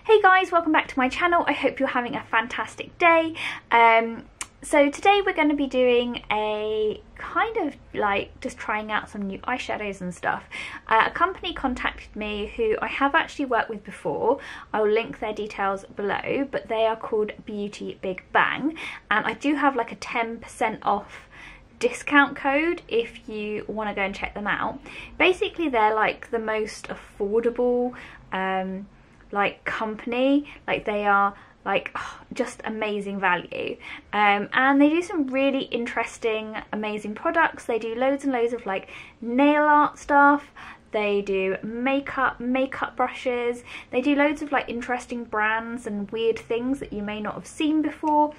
Hey guys, welcome back to my channel. I hope you're having a fantastic day. So today we're going to be doing a kind of like just trying out some new eyeshadows and stuff. A company contacted me who I have actually worked with before. I'll link their details below, but they are called Beauty Big Bang, and I do have like a 10% off discount code if you want to go and check them out. Basically they're like the most affordable like company. Like they are like just amazing value, and they do some really interesting amazing products. They do loads and loads of like nail art stuff, they do makeup brushes, they do loads of like interesting brands and weird things that you may not have seen before.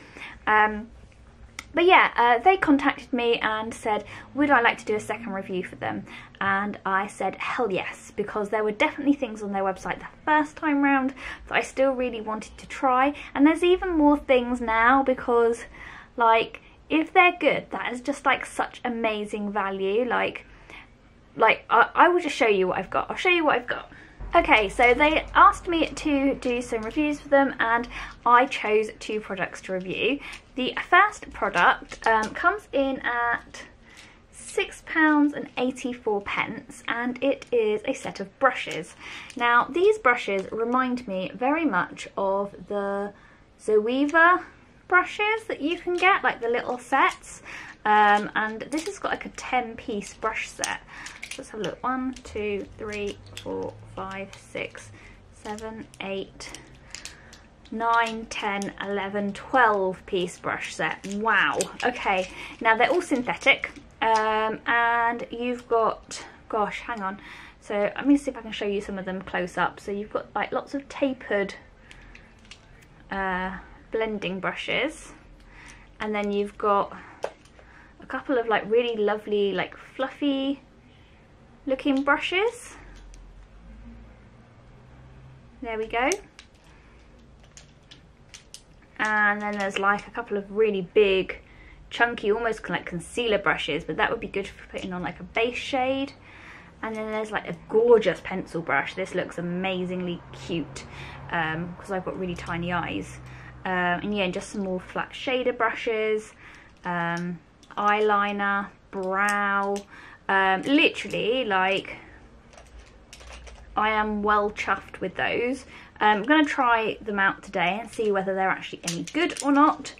But yeah, they contacted me and said, would I like to do a second review for them? And I said, hell yes, because there were definitely things on their website the first time round that I still really wanted to try. And there's even more things now because, like, if they're good, that is just like such amazing value. Like I will just show you what I've got. I'll show you what I've got. Okay, so they asked me to do some reviews for them and I chose 2 products to review. The first product comes in at £6.84 and it is a set of brushes. Now these brushes remind me very much of the Zoeva brushes that you can get, like the little sets, and this has got like a 10-piece brush set. Let's have a look. 1, 2, 3, 4, 5, 6, 7, 8, 9, 10, 11, 12-piece brush set. Wow. Okay, now they're all synthetic, and you've got, gosh, hang on. So let me see if I can show you some of them close up. So you've got like lots of tapered blending brushes, and then you've got a couple of like really lovely like fluffy looking brushes. There we go. And then there's like a couple of really big chunky almost like concealer brushes, but that would be good for putting on like a base shade. And then there's like a gorgeous pencil brush. This looks amazingly cute because I've got really tiny eyes. And yeah, just some more flat shader brushes, eyeliner, brow. Literally, like, I am well chuffed with those. I'm going to try them out today and see whether they're actually any good or not.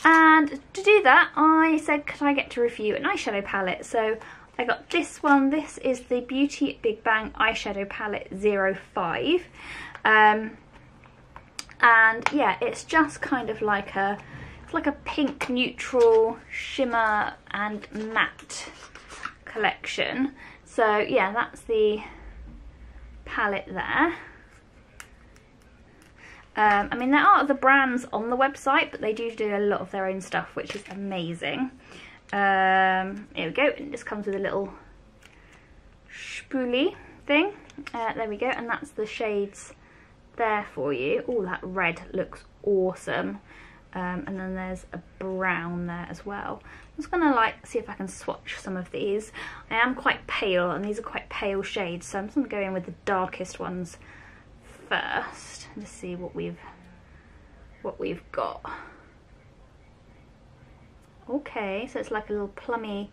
And to do that, I said, could I get to review an eyeshadow palette? So I got this one. This is the Beauty Big Bang Eyeshadow Palette 05. And yeah, it's just kind of like a, it's like a pink neutral shimmer and matte collection. So yeah, that's the palette there. I mean, there are other brands on the website, but they do a lot of their own stuff, which is amazing. Here we go. It just comes with a little spoolie thing. There we go, and that's the shades there for you. Oh, that red looks awesome. And then there's a brown there as well. I'm just gonna like see if I can swatch some of these. I am quite pale and these are quite pale shades, so I'm just gonna go in with the darkest ones first and just see what we've got. Okay, so it's like a little plummy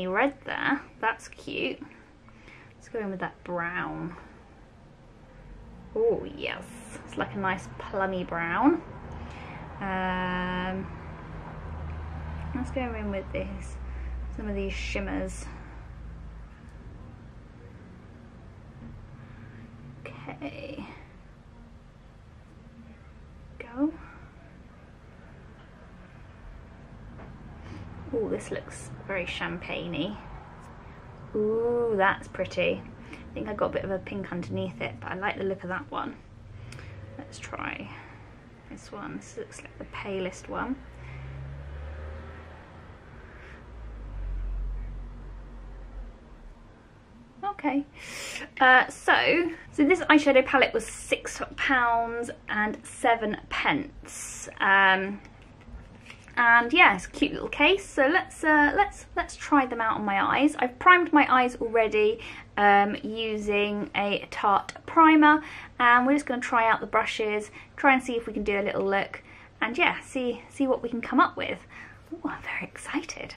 red there. That's cute. Let's go in with that brown. Oh yes, it's like a nice plummy brown. Let's go in with this, some of these shimmers. Okay, go. Oh, this looks very champagne-y. Ooh, that's pretty. I think I got a bit of a pink underneath it, but I like the look of that one. Let's try this one. This looks like the palest one. Okay, so this eyeshadow palette was £6.07. And yeah, it's a cute little case. So let's try them out on my eyes. I've primed my eyes already, using a Tarte primer, and we're just going to try out the brushes, try and see if we can do a little look, and yeah, see what we can come up with. Ooh, I'm very excited.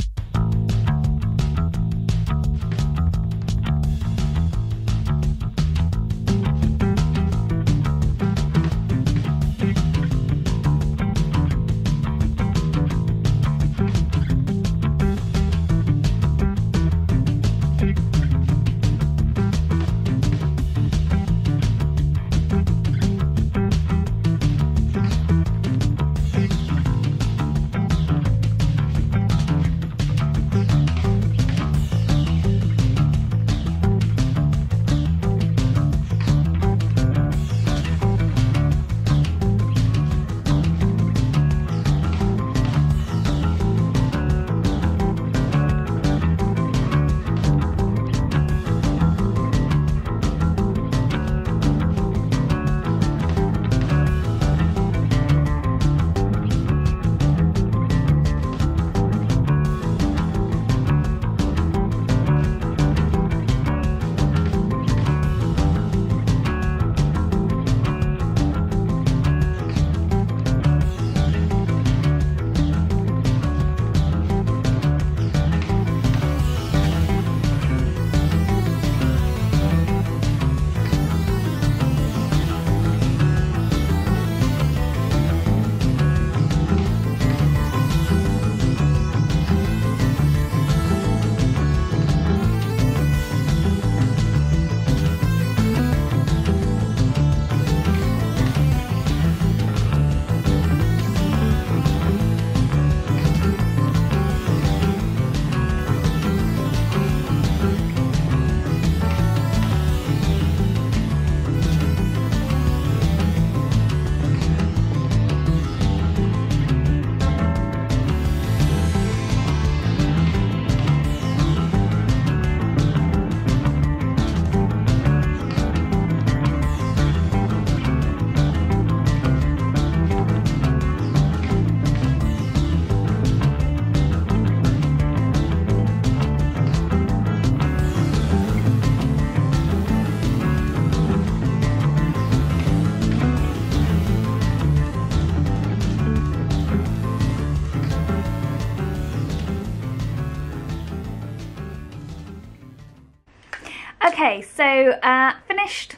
Okay, so finished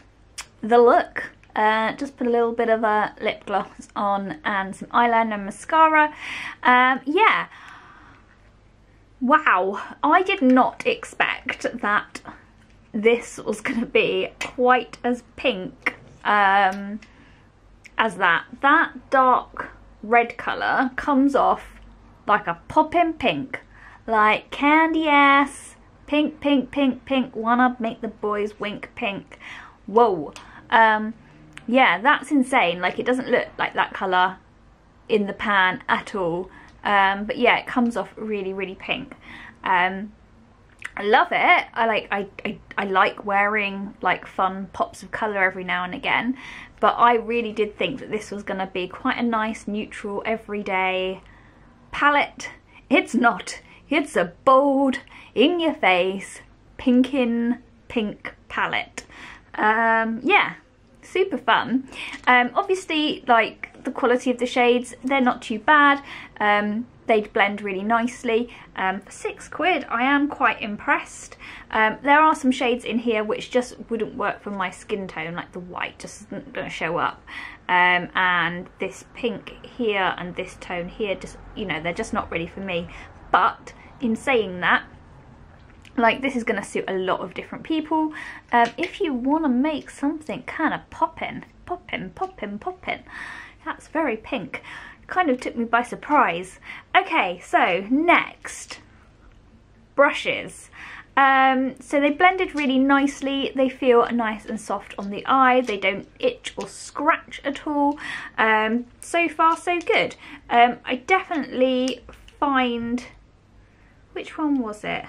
the look. Just put a little bit of a lip gloss on and some eyeliner and mascara. Yeah, wow, I did not expect that this was going to be quite as pink as that. That dark red colour comes off like a poppin' pink, like candy ass. Pink, pink, pink, pink, wanna make the boys wink pink. Whoa. Yeah, that's insane. Like, it doesn't look like that colour in the pan at all. But yeah, it comes off really, really pink. I love it. I like wearing like fun pops of colour every now and again. But I really did think that this was gonna be quite a nice, neutral, everyday palette. It's not. It's a bold, in your face, pinkin' pink palette. Yeah, super fun. Obviously, like, the quality of the shades, they're not too bad. They'd blend really nicely. For £6, I am quite impressed. There are some shades in here which just wouldn't work for my skin tone, like the white just isn't going to show up. And this pink here and this tone here, just, you know, they're just not really for me. But in saying that, like, this is going to suit a lot of different people. If you want to make something kind of poppin', that's very pink. Kind of took me by surprise. Okay, so next, brushes. So they blended really nicely. They feel nice and soft on the eye. They don't itch or scratch at all. So far, so good. I definitely find, which one was it?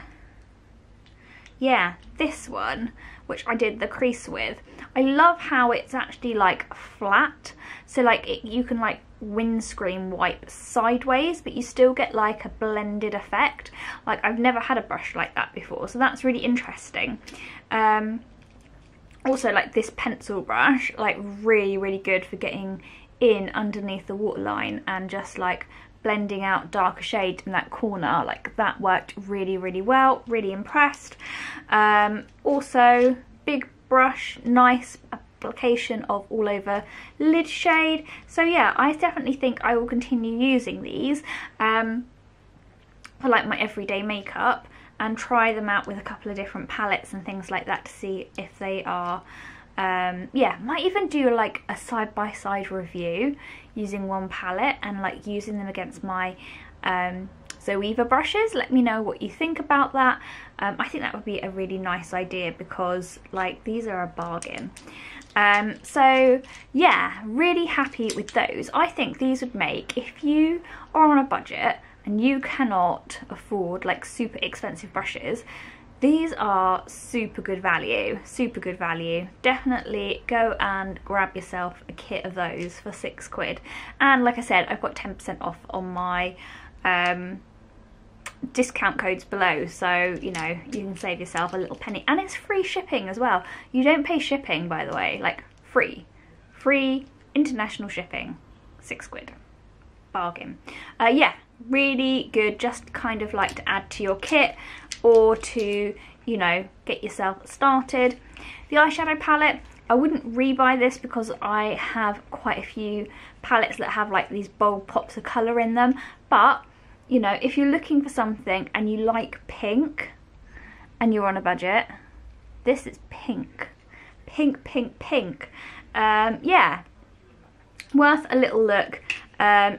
Yeah, this one, which I did the crease with. I love how it's actually like flat. So like you can like windscreen wipe sideways, but you still get like a blended effect. Like, I've never had a brush like that before, so that's really interesting. Also, like, this pencil brush, like, really good for getting in underneath the waterline and just like blending out darker shades in that corner. Like, that worked really well, really impressed. Also, big brush, nice application of all over lid shade. So yeah, I definitely think I will continue using these for like my everyday makeup, and try them out with a couple of different palettes and things like that to see if they are yeah, might even do like a side-by-side review using one palette and like using them against my Zoeva brushes. Let me know what you think about that. I think that would be a really nice idea because like these are a bargain. So yeah, really happy with those. I think these would make, if you are on a budget and you cannot afford like super expensive brushes, these are super good value, Definitely go and grab yourself a kit of those for £6. And like I said, I've got 10% off on my discount codes below, so you know, you can save yourself a little penny, and it's free shipping as well. You don't pay shipping, by the way, like free international shipping, £6. Bargain. Yeah, really good, just kind of like to add to your kit or to, you know, get yourself started. The eyeshadow palette, I wouldn't rebuy this because I have quite a few palettes that have like these bold pops of colour in them, but you know, if you're looking for something and you like pink and you're on a budget, this is pink. Yeah, worth a little look.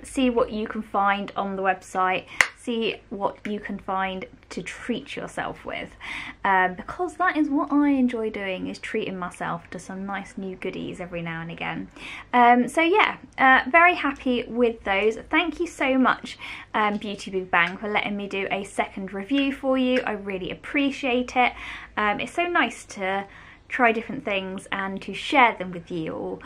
See what you can find on the website, see what you can find to treat yourself with, because that is what I enjoy doing, is treating myself to some nice new goodies every now and again. So yeah, very happy with those. Thank you so much, Beauty Big Bang, for letting me do a second review for you. I really appreciate it. It's so nice to try different things and to share them with you all.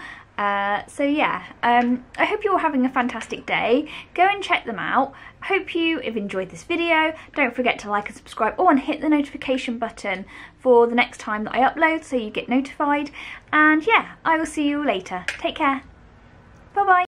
So yeah, I hope you're all having a fantastic day. Go and check them out. Hope you have enjoyed this video. Don't forget to like and subscribe, and hit the notification button for the next time that I upload so you get notified. And yeah, I will see you all later. Take care. Bye bye.